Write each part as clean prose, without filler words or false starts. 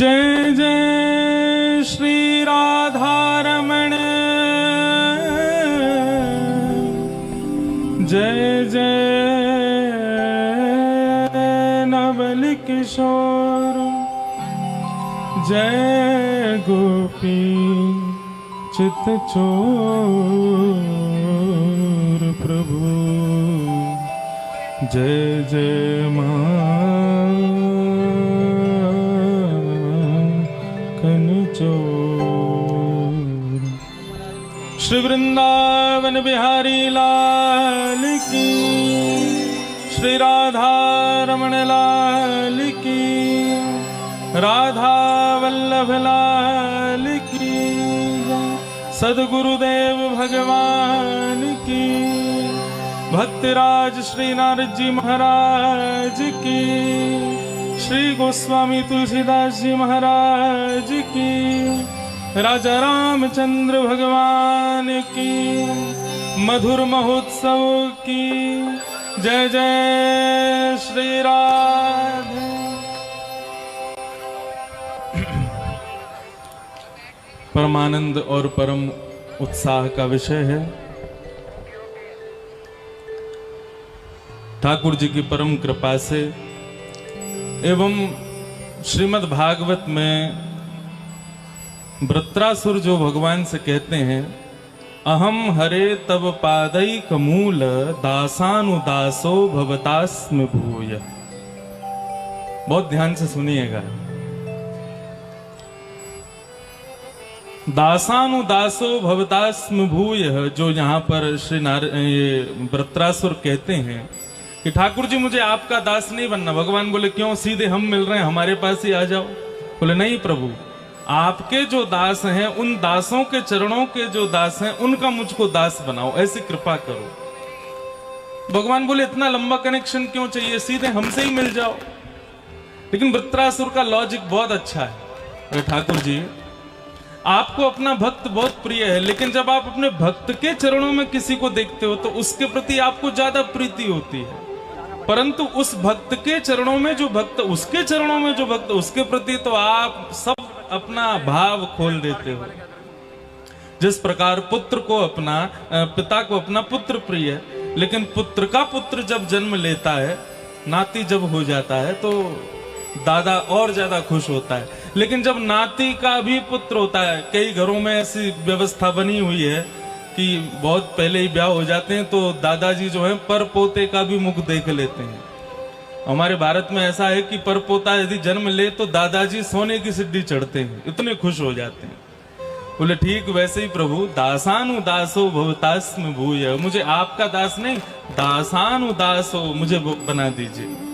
जय जय श्री राधा रमण, जय जय नवल किशोर, जय गोपी चित चोर प्रभु, जय जय श्री वृंदावन बिहारी लाल की, श्री राधा रमण लाल की, राधा वल्लभ लाल की, सद्गुरुदेव भगवान की, भक्तराज श्री नारद जी महाराज की, श्री गोस्वामी तुलसीदास जी महाराज की, राजा रामचंद्र भगवान की, मधुर महोत्सव की जय जय श्री राधे। परमानंद और परम उत्साह का विषय है ठाकुर जी की परम कृपा से एवं श्रीमद् भागवत में वृत्रासुर जो भगवान से कहते हैं, अहम हरे तब पादैक मूल दासानुदासो भवतास्म भूय। बहुत ध्यान से सुनिएगा। दासानुदासो भवतास्म भूय, जो यहाँ पर श्री वृत्रासुर कहते हैं कि ठाकुर जी मुझे आपका दास नहीं बनना। भगवान बोले क्यों, सीधे हम मिल रहे हैं, हमारे पास ही आ जाओ। बोले नहीं प्रभु, आपके जो दास हैं उन दासों के चरणों के जो दास हैं उनका मुझको दास बनाओ, ऐसी कृपा करो। भगवान बोले इतना लंबा कनेक्शन क्यों चाहिए, सीधे हमसे ही मिल जाओ। लेकिन वृत्रासुर का लॉजिक बहुत अच्छा है। ठाकुर जी आपको अपना भक्त बहुत प्रिय है, लेकिन जब आप अपने भक्त के चरणों में किसी को देखते हो तो उसके प्रति आपको ज्यादा प्रीति होती है, परंतु उस भक्त के चरणों में जो भक्त, उसके चरणों में जो भक्त, उसके प्रति तो आप सब अपना भाव खोल देते हो। जिस प्रकार पुत्र को अपना, पिता को अपना पुत्र प्रिय है, लेकिन पुत्र का पुत्र जब जन्म लेता है, नाती जब हो जाता है तो दादा और ज्यादा खुश होता है। लेकिन जब नाती का भी पुत्र होता है, कई घरों में ऐसी व्यवस्था बनी हुई है कि बहुत पहले ही ब्याह हो जाते हैं तो दादाजी जो है पर पोते का भी मुख देख लेते हैं। हमारे भारत में ऐसा है कि पर पोता यदि जन्म ले तो दादाजी सोने की सिद्धि चढ़ते हैं, इतने खुश हो जाते हैं। बोले ठीक वैसे ही प्रभु, दासानुदासो भवतास्म भूय, मुझे आपका दास नहीं, दासानुदासो मुझे बना दीजिए।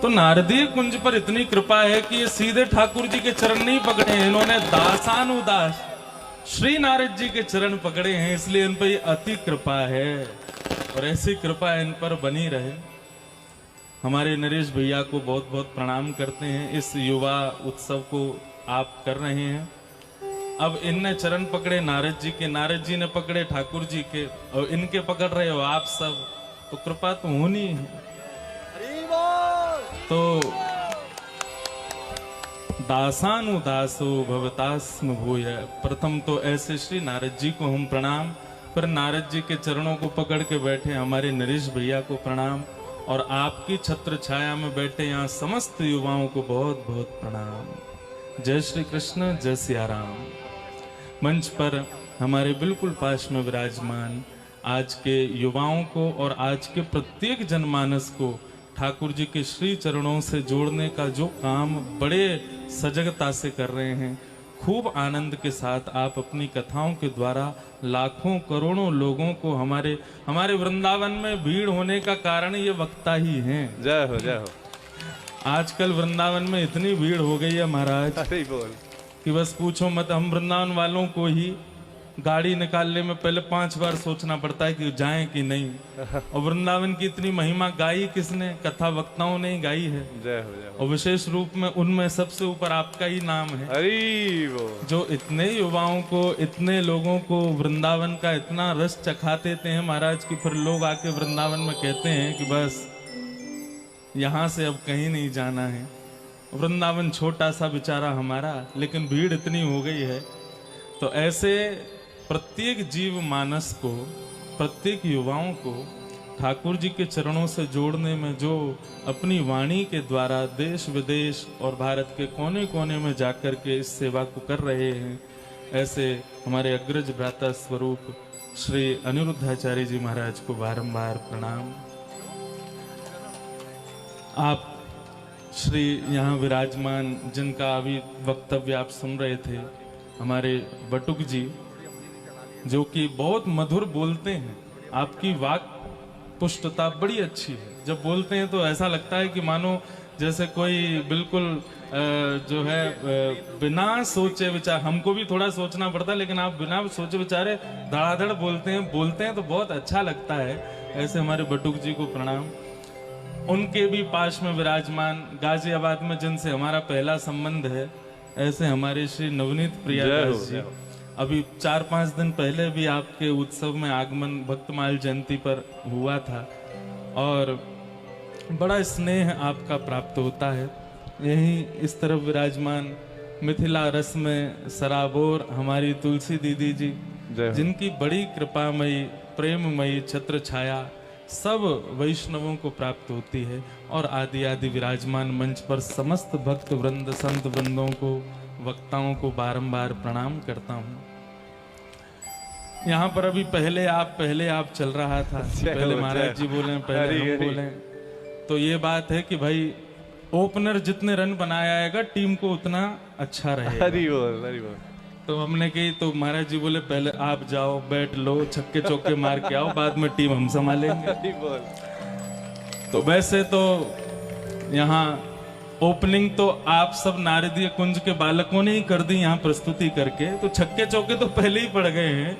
तो नारदीय कुंज पर इतनी कृपा है कि ये सीधे ठाकुर जी के चरण नहीं पकड़े हैं, इन्होंने दासानुदास श्री नारद जी के चरण पकड़े हैं, इसलिए इन पर ये अति कृपा है और ऐसी कृपा इन पर बनी रहे। हमारे नरेश भैया को बहुत बहुत प्रणाम करते हैं। इस युवा उत्सव को आप कर रहे हैं। अब इनने चरण पकड़े नारद जी के, नारद जी ने पकड़े ठाकुर जी के, और इनके पकड़ रहे हो आप सब, तो कृपा तो होनी है। तो दासानुदासो भवतास्म भूय, प्रथम तो ऐसे श्री नारद जी को हम प्रणाम, पर नारद जी के चरणों को पकड़ के बैठे हमारे नरेश भैया को प्रणाम, और आपकी छत्र छाया में बैठे यहाँ समस्त युवाओं को बहुत बहुत प्रणाम। जय श्री कृष्ण, जय सिया राम। मंच पर हमारे बिल्कुल पास में विराजमान आज के युवाओं को और आज के प्रत्येक जनमानस को ठाकुर जी के श्री चरणों से जोड़ने का जो काम बड़े सजगता से कर रहे हैं, खूब आनंद के साथ आप अपनी कथाओं के द्वारा लाखों करोड़ों लोगों को, हमारे वृंदावन में भीड़ होने का कारण ये वक्ता ही हैं। जय हो, जय हो। आजकल वृंदावन में इतनी भीड़ हो गई है महाराज, अरे बोल कि बस पूछो मत। हम वृंदावन वालों को ही गाड़ी निकालने में पहले 5 बार सोचना पड़ता है कि जाएं कि नहीं। और वृंदावन की इतनी महिमा गाई किसने? कथा वक्ताओं ने ही गाई है। जय हो, जय हो। और विशेष रूप में उनमें सबसे ऊपर आपका ही नाम है। अरे वो जो इतने युवाओं को, इतने लोगों को वृंदावन का इतना रस चखा देते हैं महाराज, कि फिर लोग आके वृंदावन में कहते हैं कि बस यहाँ से अब कहीं नहीं जाना है। वृंदावन छोटा सा बेचारा हमारा, लेकिन भीड़ इतनी हो गई है। तो ऐसे प्रत्येक जीव मानस को, प्रत्येक युवाओं को ठाकुर जी के चरणों से जोड़ने में जो अपनी वाणी के द्वारा देश विदेश और भारत के कोने कोने में जाकर के इस सेवा को कर रहे हैं, ऐसे हमारे अग्रज भ्राता स्वरूप श्री अनिरुद्धाचार्य जी महाराज को बारंबार प्रणाम। आप श्री यहाँ विराजमान जिनका अभी वक्तव्य आप सुन रहे थे, हमारे बटुक जी, जो कि बहुत मधुर बोलते हैं, आपकी वाक पुष्टता बड़ी अच्छी है। जब बोलते हैं तो ऐसा लगता है कि मानो जैसे कोई बिल्कुल जो है बिना सोचे विचार, हमको भी थोड़ा सोचना पड़ता है, लेकिन आप बिना सोचे विचारे धड़ाधड़ बोलते हैं तो बहुत अच्छा लगता है। ऐसे हमारे बटुक जी को प्रणाम। उनके भी पास में विराजमान गाजियाबाद में जिनसे हमारा पहला संबंध है, ऐसे हमारे श्री नवनीत प्रियादास जी, अभी 4-5 दिन पहले भी आपके उत्सव में आगमन भक्तमाल जयंती पर हुआ था और बड़ा स्नेह आपका प्राप्त होता है। यही इस तरफ विराजमान मिथिला रस में सराबोर हमारी तुलसी दीदी जी, जिनकी बड़ी कृपामयी प्रेममयी छत्र छाया सब वैष्णवों को प्राप्त होती है। और आदि आदि विराजमान मंच पर समस्त भक्त वृंद संत वृंदों को, वक्ताओं को बारंबार प्रणाम करता हूँ। यहाँ पर अभी पहले आप चल रहा था, पहले महाराज जी बोले, पहले हम बोले, तो ये बात है कि भाई ओपनर जितने रन बनाएगा टीम को उतना अच्छा रहेगा। हरी बोल। तो हमने कही, तो महाराज जी बोले पहले आप जाओ, बैठ लो, छक्के चौके मार के आओ, बाद में टीम हम संभालेंगे। हरी बोल। तो वैसे तो यहाँ ओपनिंग तो आप सब नारदीय कुंज के बालकों ने ही कर दी यहाँ प्रस्तुति करके, तो छक्के चौके तो पहले ही पड़ गए हैं।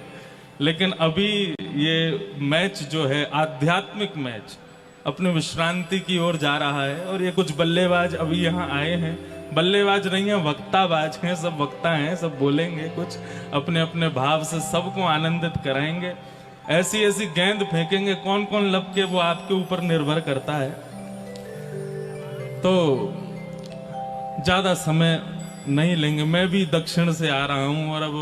लेकिन अभी ये मैच जो है आध्यात्मिक मैच अपने विश्रांति की ओर जा रहा है और ये कुछ बल्लेबाज अभी यहाँ आए हैं। बल्लेबाज नहीं है, वक्ताबाज हैं, सब वक्ता हैं, सब बोलेंगे कुछ अपने अपने भाव से, सबको आनंदित कराएंगे। ऐसी ऐसी गेंद फेंकेंगे, कौन कौन लपके वो आपके ऊपर निर्भर करता है। तो ज्यादा समय नहीं लेंगे, मैं भी दक्षिण से आ रहा हूं और अब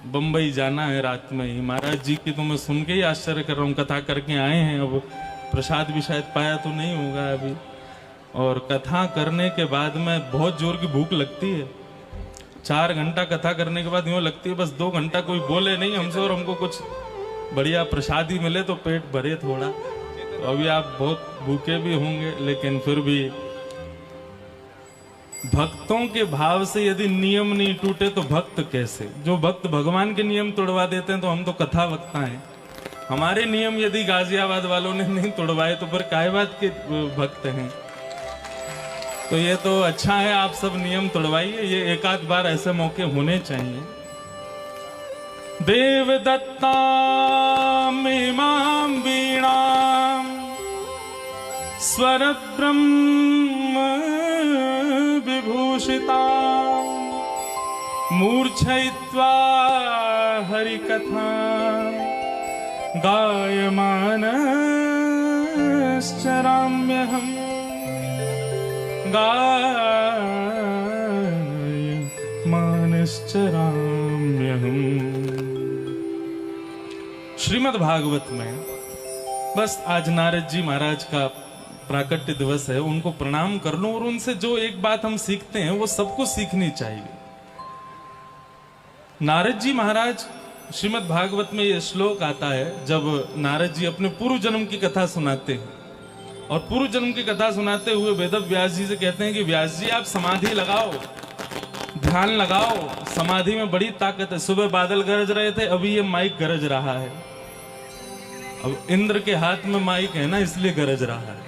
बंबई जाना है रात में ही। महाराज जी की तो मैं सुन के ही आश्चर्य कर रहा हूँ, कथा करके आए हैं, अब प्रसाद भी शायद पाया तो नहीं होगा अभी। और कथा करने के बाद में बहुत जोर की भूख लगती है। 4 घंटा कथा करने के बाद यूँ लगती है बस 2 घंटा कोई बोले नहीं हमसे और हमको कुछ बढ़िया प्रसाद ही मिले तो पेट भरे थोड़ा। तो अभी आप बहुत भूखे भी होंगे, लेकिन फिर भी भक्तों के भाव से यदि नियम नहीं टूटे तो भक्त कैसे? जो भक्त भगवान के नियम तोड़वा देते हैं तो हम तो कथा वक्ता हैं। हमारे नियम यदि गाजियाबाद वालों ने नहीं तोड़वाए तो फिर काय बात के भक्त हैं। तो ये तो अच्छा है, आप सब नियम तोड़वाइए, ये एक आध बार ऐसे मौके होने चाहिए। देव दत्ता इमाम वीणा स्वर ब्रह्म विभूषिता मूर्छयित्वा हरिकथा गायमानश्चराम्यहम् गायमानश्चराम्यहम्। श्रीमद् भागवत में बस आज नारद जी महाराज का प्राकट्य दिवस है, उनको प्रणाम कर लो और उनसे जो एक बात हम सीखते हैं वो सबको सीखनी चाहिए। नारद जी महाराज, श्रीमद् भागवत में ये श्लोक आता है जब नारद जी अपने पूर्व जन्म की कथा सुनाते हैं और पूर्व जन्म की कथा सुनाते हुए वेद व्यास जी से कहते हैं कि व्यास जी आप समाधि लगाओ, ध्यान लगाओ, समाधि में बड़ी ताकत है। सुबह बादल गरज रहे थे, अभी ये माइक गरज रहा है। अब इंद्र के हाथ में माइक है ना, इसलिए गरज रहा है।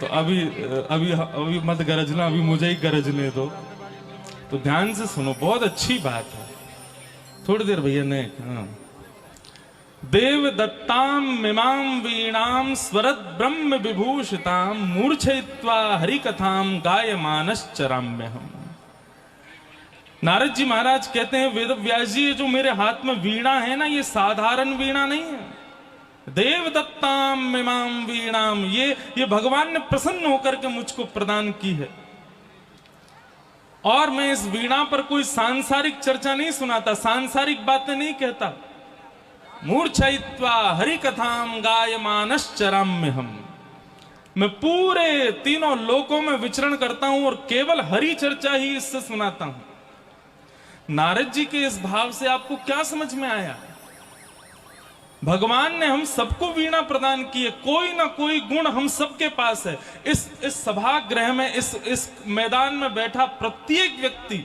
तो अभी मत गरजना, अभी मुझे ही गरजने दो। तो ध्यान से सुनो, बहुत अच्छी बात है। थोड़ी देर भैया ने, हाँ। देव दत्ताम मिमाम वीणाम स्वरत ब्रह्म विभूषिताम मूर्छयित्वा हरिकथाम गायमानश्चराम्यहम्। नारद जी महाराज कहते हैं वेद व्यास जी, जो मेरे हाथ में वीणा है ना, ये साधारण वीणा नहीं है, देवदत्ताम मिमाम वीणाम, ये भगवान ने प्रसन्न होकर के मुझको प्रदान की है। और मैं इस वीणा पर कोई सांसारिक चर्चा नहीं सुनाता, सांसारिक बातें नहीं कहता। मूर्छयित्वा हरि कथाम गायमानश्चराम्य हम, मैं पूरे तीनों लोकों में विचरण करता हूं और केवल हरि चर्चा ही इससे सुनाता हूं। नारद जी के इस भाव से आपको क्या समझ में आया? भगवान ने हम सबको वीणा प्रदान की है, कोई ना कोई गुण हम सबके पास है। इस सभागृह में, इस मैदान में बैठा प्रत्येक व्यक्ति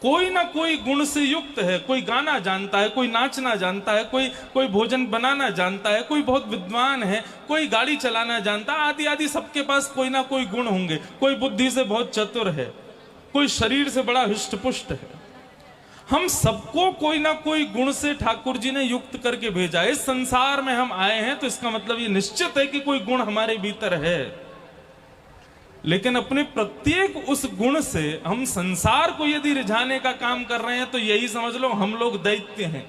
कोई ना कोई गुण से युक्त है। कोई गाना जानता है, कोई नाचना जानता है, कोई भोजन बनाना जानता है, कोई बहुत विद्वान है, कोई गाड़ी चलाना जानता है, आदि आदि सबके पास कोई ना कोई गुण होंगे। कोई बुद्धि से बहुत चतुर है, कोई शरीर से बड़ा हृष्टपुष्ट है। हम सबको कोई ना कोई गुण से ठाकुर जी ने युक्त करके भेजा। इस संसार में हम आए हैं तो इसका मतलब ये निश्चित है कि कोई गुण हमारे भीतर है, लेकिन अपने प्रत्येक उस गुण से हम संसार को यदि रिझाने का काम कर रहे हैं तो यही समझ लो हम लोग दैत्य हैं।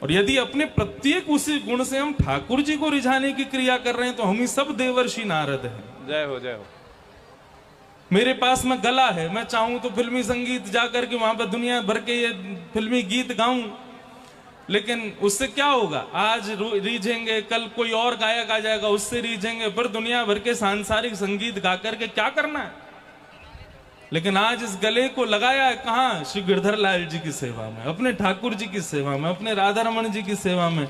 और यदि अपने प्रत्येक उसी गुण से हम ठाकुर जी को रिझाने की क्रिया कर रहे हैं तो हम ही सब देवर्षि नारद हैं। जय हो, जय हो। मेरे पास में गला है, मैं चाहूं तो फिल्मी संगीत जाकर के वहां पर दुनिया भर के ये फिल्मी गीत गाऊं, लेकिन उससे क्या होगा? आज रीझेंगे, कल कोई और गायक आ जाएगा उससे रीझेंगे, फिर दुनिया भर के सांसारिक संगीत गा करके क्या करना है? लेकिन आज इस गले को लगाया है कहां? श्री गिरधर लाल जी की सेवा में, अपने ठाकुर जी की सेवा में, अपने राधा रमन जी की सेवा में।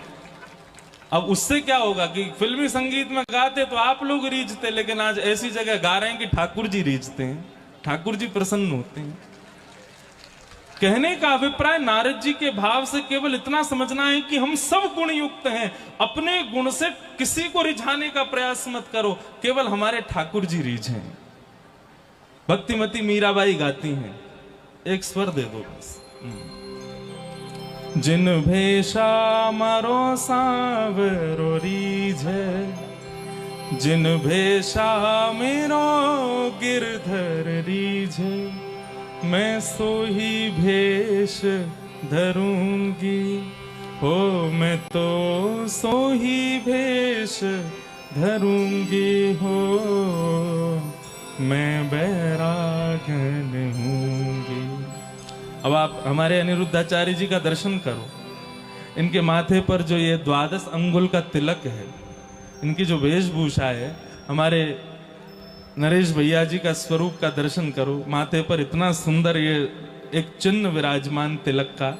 अब उससे क्या होगा कि फिल्मी संगीत में गाते तो आप लोग रीझते, लेकिन आज ऐसी जगह गा रहे हैं कि ठाकुर जी रीझते हैं, ठाकुर जी प्रसन्न होते हैं। कहने का अभिप्राय नारद जी के भाव से केवल इतना समझना है कि हम सब गुण युक्त हैं। अपने गुण से किसी को रिझाने का प्रयास मत करो, केवल हमारे ठाकुर जी रीझें। भक्तिमती मीराबाई गाती हैं, एक स्वर दे दो बस। जिन भेषा मारो सांवरो रीझे, जिन भेषा मेरो गिरधर रीझे, मैं सो ही भेष धरूंगी, हो मैं तो सो ही भेष धरूंगी, हो मैं बैरागन हूंगी। अब आप हमारे अनिरुद्धाचार्य जी का दर्शन करो, इनके माथे पर जो ये 12 अंगुल का तिलक है, इनकी जो वेशभूषा है, हमारे नरेश भैया जी का स्वरूप का दर्शन करो, माथे पर इतना सुंदर ये एक चिन्ह विराजमान तिलक का,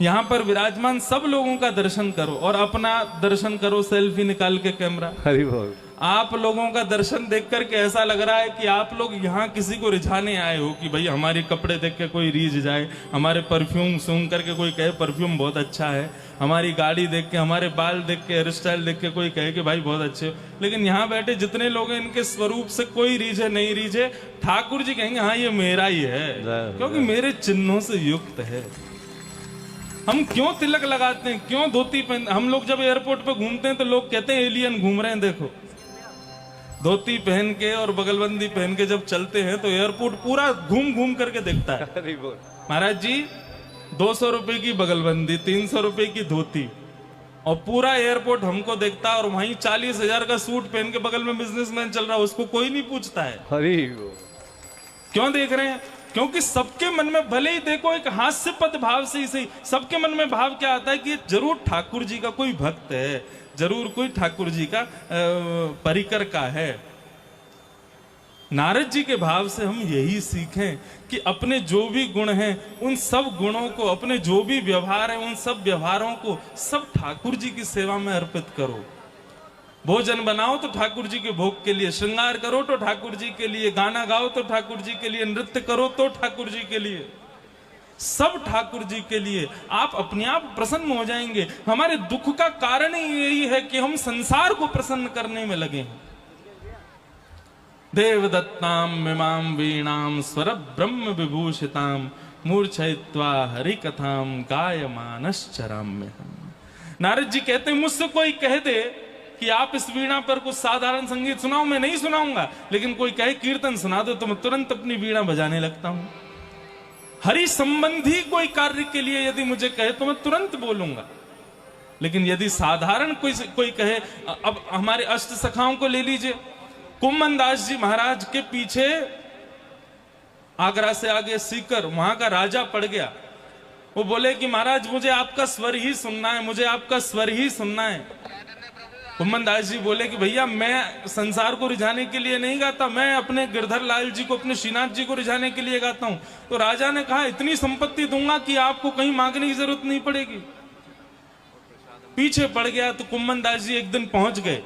यहाँ पर विराजमान सब लोगों का दर्शन करो और अपना दर्शन करो, सेल्फी निकाल के कैमरा। हरि बोल। आप लोगों का दर्शन देख करके ऐसा लग रहा है कि आप लोग यहाँ किसी को रिझाने आए हो, कि भाई हमारे कपड़े देख के कोई रीझ जाए, हमारे परफ्यूम सूंघ करके कोई कहे परफ्यूम बहुत अच्छा है, हमारी गाड़ी देख के, हमारे बाल देख के, हेयर स्टाइल देख के कोई कहे कि भाई बहुत अच्छे हो। लेकिन यहाँ बैठे जितने लोग हैं इनके स्वरूप से कोई रीझे नहीं रीझे, ठाकुर जी कहेंगे हाँ ये मेरा ही है, क्योंकि मेरे चिन्हों से युक्त है। हम क्यों तिलक लगाते हैं, क्यों धोती पहन? हम लोग जब एयरपोर्ट पे घूमते हैं तो लोग कहते हैं एलियन घूम रहे हैं। देखो, धोती पहन के और बगलबंदी पहन के जब चलते हैं तो एयरपोर्ट पूरा घूम घूम करके देखता है। हरि बोल। महाराज जी 200 रुपए की बगलबंदी, 300 रुपए की धोती, और पूरा एयरपोर्ट हमको देखता है, और वहीं 40,000 का सूट पहन के बगल में बिजनेसमैन चल रहा है, उसको कोई नहीं पूछता है। हरि बोल। क्यों देख रहे हैं? क्योंकि सबके मन में, भले ही देखो एक हास्यपद भाव से ही सही, सबके मन में भाव क्या आता है कि जरूर ठाकुर जी का कोई भक्त है, जरूर कोई ठाकुर जी का परिकर का है। नारद जी के भाव से हम यही सीखें कि अपने जो भी गुण हैं उन सब गुणों को, अपने जो भी व्यवहार हैं उन सब व्यवहारों को सब ठाकुर जी की सेवा में अर्पित करो। भोजन बनाओ तो ठाकुर जी के भोग के लिए, श्रृंगार करो तो ठाकुर जी के लिए, गाना गाओ तो ठाकुर जी के लिए, नृत्य करो तो ठाकुर जी के लिए, सब ठाकुर जी के लिए। आप अपने आप प्रसन्न हो जाएंगे। हमारे दुख का कारण ही यही है कि हम संसार को प्रसन्न करने में लगे हैं। देवदत्ताम मिमाम वीणाम स्वर ब्रह्म विभूषिताम मूर्छयित्वा हरि कथाम गायमानश्चराम्यहम्। नारद जी कहते हैं मुझसे कोई कह दे कि आप इस वीणा पर कुछ साधारण संगीत सुनाओ, मैं नहीं सुनाऊंगा, लेकिन कोई कहे कीर्तन सुना दो तो मैं तुरंत अपनी वीणा बजाने लगता हूं। हरि संबंधी कोई कार्य के लिए यदि मुझे कहे तो मैं तुरंत बोलूंगा। लेकिन यदि साधारण कोई कहे, अब हमारे अष्ट सखाओं को ले लीजिए, कुम्भन दास जी महाराज के पीछे आगरा से आगे सीकर वहां का राजा पड़ गया। वो बोले कि महाराज मुझे आपका स्वर ही सुनना है, मुझे आपका स्वर ही सुनना है। कुम्भन दास जी बोले कि भैया मैं संसार को रिझाने के लिए नहीं गाता, मैं अपने गिरधर लाल जी को, अपने श्रीनाथ जी को रिझाने के लिए गाता हूं। तो राजा ने कहा इतनी संपत्ति दूंगा कि आपको कहीं मांगने की जरूरत नहीं पड़ेगी। पीछे पड़ गया। तो कुम्भन दास जी एक दिन पहुंच गए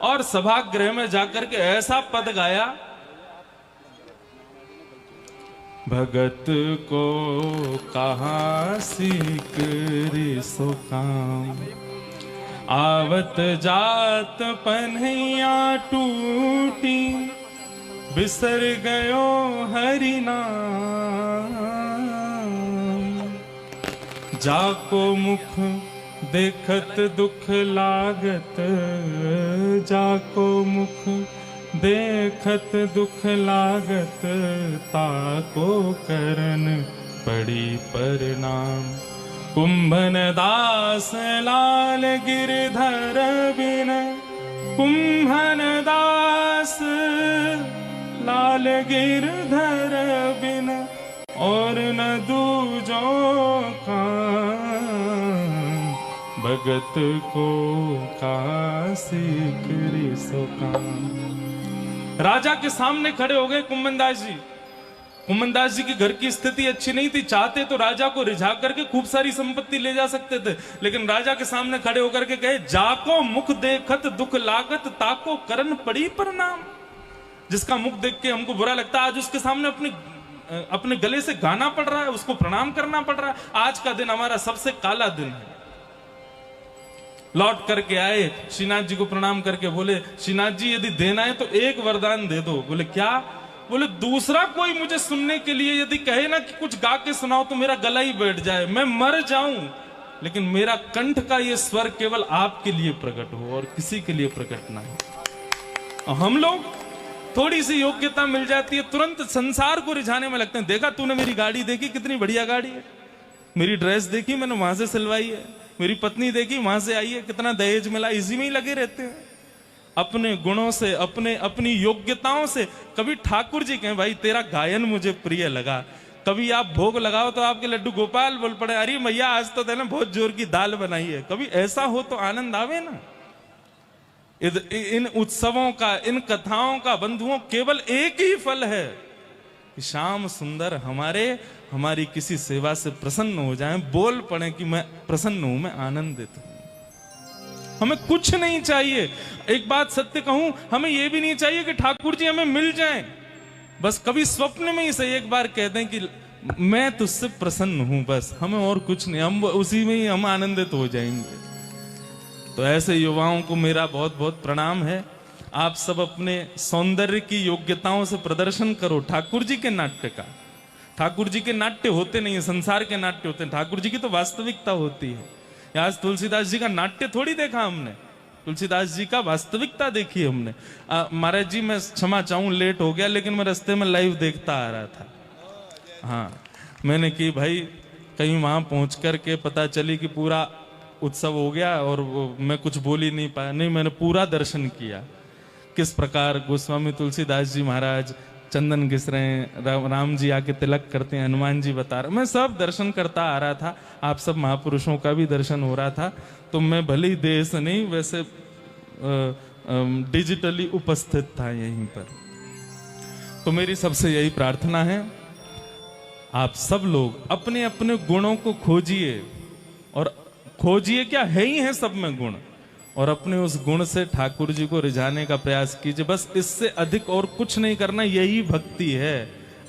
और सभागृह में जाकर के ऐसा पद गाया, भगत को कहा सीख रे सो काम, आवत जात पन्हैया टूटी, बिसर गयो हरि नाम, जाको मुख देखत दुख लागत, जाको मुख देखत दुख लागत, ताको करन पड़ी परिणाम। कुंभन दास लाल गिरधर बिन, कुंभन दास लाल गिरधर बिन, और न दूजो काम, भगत को काशी करी सो काम। राजा के सामने खड़े हो गए कुम्भन दास जी। कुम्भन दास जी की घर की स्थिति अच्छी नहीं थी, चाहते तो राजा को रिझा करके खूब सारी संपत्ति ले जा सकते थे, लेकिन राजा के सामने खड़े होकर के कहे, जाको मुख देखत दुख लागत, ताको करन पड़ी प्रणाम। जिसका मुख देख के हमको बुरा लगता है, आज उसके सामने अपने गले से गाना पड़ रहा है, उसको प्रणाम करना पड़ रहा है। आज का दिन हमारा सबसे काला दिन है। लौट करके आए, श्रीनाथ जी को प्रणाम करके बोले, श्रीनाथ जी यदि देना है तो एक वरदान दे दो। बोले क्या? बोले दूसरा कोई मुझे सुनने के लिए यदि कहे ना कि कुछ गा के सुनाओ तो मेरा गला ही बैठ जाए, मैं मर जाऊं, लेकिन मेरा कंठ का ये स्वर केवल आपके लिए प्रकट हो और किसी के लिए प्रकट ना हो। हम लोग थोड़ी सी योग्यता मिल जाती है, तुरंत संसार को रिझाने में लगते हैं। देखा तूने मेरी गाड़ी देखी, कितनी बढ़िया गाड़ी है, मेरी ड्रेस देखी, मैंने वहां से सिलवाई है, मेरी पत्नी देखी वहां से आई है, कितना दहेज मिला, इसी में ही लगे रहते हैं अपने गुणों से, अपनी योग्यताओं से। कभी ठाकुर जी कहें भाई तेरा गायन मुझे प्रिय लगा, कभी आप भोग लगाओ तो आपके लड्डू गोपाल बोल पड़े, अरे भैया आज तो देना बहुत जोर की दाल बनाई है। कभी ऐसा हो तो आनंद आवे ना। इन उत्सवों का, इन कथाओं का बंधुओं केवल एक ही फल है कि श्याम सुंदर हमारी किसी सेवा से प्रसन्न हो जाएं, बोल पड़े कि मैं प्रसन्न हूं, मैं आनंदित हूं। हमें कुछ नहीं चाहिए। एक बात सत्य कहूं, हमें यह भी नहीं चाहिए कि ठाकुर जी हमें मिल जाएं, बस कभी स्वप्न में ही से एक बार कह दें कि मैं तुझसे प्रसन्न हूं, बस हमें और कुछ नहीं, हम उसी में ही हम आनंदित हो जाएंगे। तो ऐसे युवाओं को मेरा बहुत बहुत प्रणाम है। आप सब अपने सौंदर्य की योग्यताओं से प्रदर्शन करो ठाकुर जी के नाट्य का। ठाकुर जी के नाट्य होते नहीं है, संसार के नाट्य होते हैं, ठाकुर जी की तो वास्तविकता होती है। आज तुलसीदास जी का नाट्य थोड़ी देखा हमने, तुलसीदास जी का वास्तविकता देखी हमने। महाराज जी मैं क्षमा चाहूं लेट हो गया, लेकिन मैं रास्ते में लाइव देखता आ रहा था। हाँ, मैंने कि भाई कहीं वहां पहुंच करके पता चली कि पूरा उत्सव हो गया और मैं कुछ बोल ही नहीं पाया। नहीं, मैंने पूरा दर्शन किया, किस प्रकार गोस्वामी तुलसीदास जी महाराज चंदन घिस रहे हैं, राम जी आके तिलक करते हैं, हनुमान जी बता रहे, मैं सब दर्शन करता आ रहा था। आप सब महापुरुषों का भी दर्शन हो रहा था। तो मैं भले ही देह से नहीं, वैसे डिजिटली उपस्थित था यहीं पर। तो मेरी सबसे यही प्रार्थना है, आप सब लोग अपने अपने गुणों को खोजिए, और खोजिए क्या है ही है सब में गुण, और अपने उस गुण से ठाकुर जी को रिझाने का प्रयास कीजिए। बस इससे अधिक और कुछ नहीं करना, यही भक्ति है।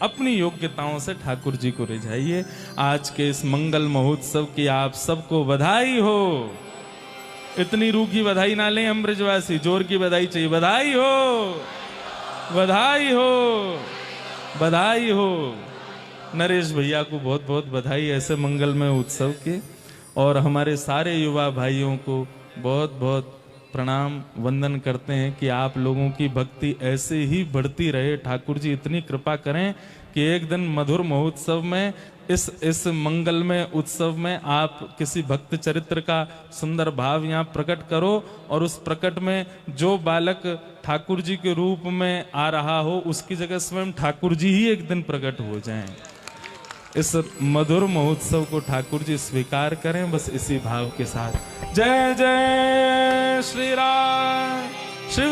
अपनी योग्यताओं से ठाकुर जी को रिझाइए। आज के इस मंगल महोत्सव की आप सबको बधाई हो। इतनी रूखी बधाई ना लें हम ब्रजवासी, जोर की बधाई चाहिए। बधाई हो, बधाई हो, बधाई हो। नरेश भैया को बहुत बहुत बधाई ऐसे मंगलमय उत्सव के, और हमारे सारे युवा भाइयों को बहुत बहुत प्रणाम वंदन करते हैं कि आप लोगों की भक्ति ऐसे ही बढ़ती रहे। ठाकुर जी इतनी कृपा करें कि एक दिन मधुर महोत्सव में इस मंगलमय उत्सव में आप किसी भक्त चरित्र का सुंदर भाव यहाँ प्रकट करो, और उस प्रकट में जो बालक ठाकुर जी के रूप में आ रहा हो उसकी जगह स्वयं ठाकुर जी ही एक दिन प्रकट हो जाएं। इस मधुर महोत्सव को ठाकुर जी स्वीकार करें, बस इसी भाव के साथ। जय जय श्री राम। श्री